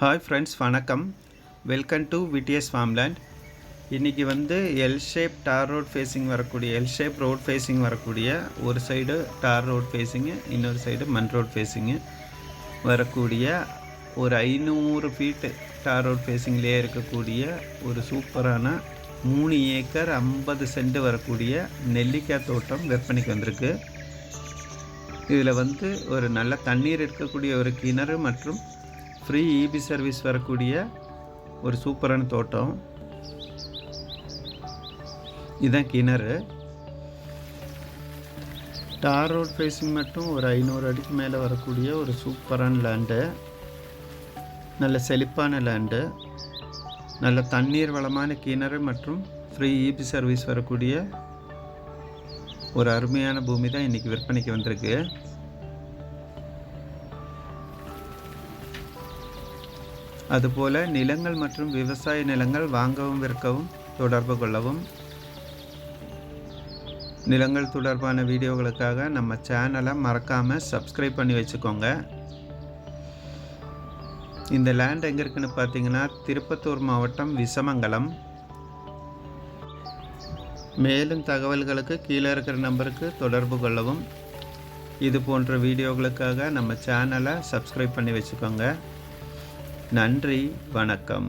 Hi friends, வணக்கம். Welcome to VTS farmland. இன்றைக்கி L shape டார் road facing வரக்கூடிய road facing வரக்கூடிய ஒரு சைடு டார் ரோட் ஃபேஸிங்கு, இன்னொரு சைடு மண் ரோட் ஃபேஸிங்கு வரக்கூடிய ஒரு 500 ஃபீட்டு டார் ரோட் ஃபேஸிங்லேயே இருக்கக்கூடிய ஒரு சூப்பரான 3 ஏக்கர் 50 சென்ட் வரக்கூடிய நெல்லிக்காய் தோட்டம் விற்பனைக்கு வந்திருக்கு. இதில் ஒரு நல்ல தண்ணீர் இருக்கக்கூடிய ஒரு கிணறு மற்றும் ஃப்ரீ இபி சர்வீஸ் வரக்கூடிய ஒரு சூப்பரான தோட்டம். இதுதான் கிணறு. டார் ரோட் ஃபேஸிங் மட்டும் ஒரு 500 அடிக்கு மேலே வரக்கூடிய ஒரு சூப்பரான லேண்டு, நல்ல செழிப்பான லேண்டு, நல்ல தண்ணீர் வளமான கிணறு மற்றும் ஃப்ரீ இபி சர்வீஸ் வரக்கூடிய ஒரு அருமையான பூமி தான் இன்றைக்கி விற்பனைக்கு வந்திருக்கு. அதுபோல் நிலங்கள் மற்றும் விவசாய நிலங்கள் வாங்கவும் விற்கவும் தொடர்பு கொள்ளவும். நிலங்கள் தொடர்பான வீடியோகளுக்காக நம்ம சேனலை மறக்காமல் சப்ஸ்கிரைப் பண்ணி வச்சுக்கோங்க. இந்த லேண்ட் எங்கே இருக்குன்னு பார்த்தீங்கன்னா திருப்பத்தூர் மாவட்டம் விசமங்கலம். மேலும் தகவல்களுக்கு கீழே இருக்கிற நம்பருக்கு தொடர்பு கொள்ளவும். இது போன்ற வீடியோகளுக்காக நம்ம சேனலை சப்ஸ்கிரைப் பண்ணி வச்சுக்கோங்க. நன்றி, வணக்கம்.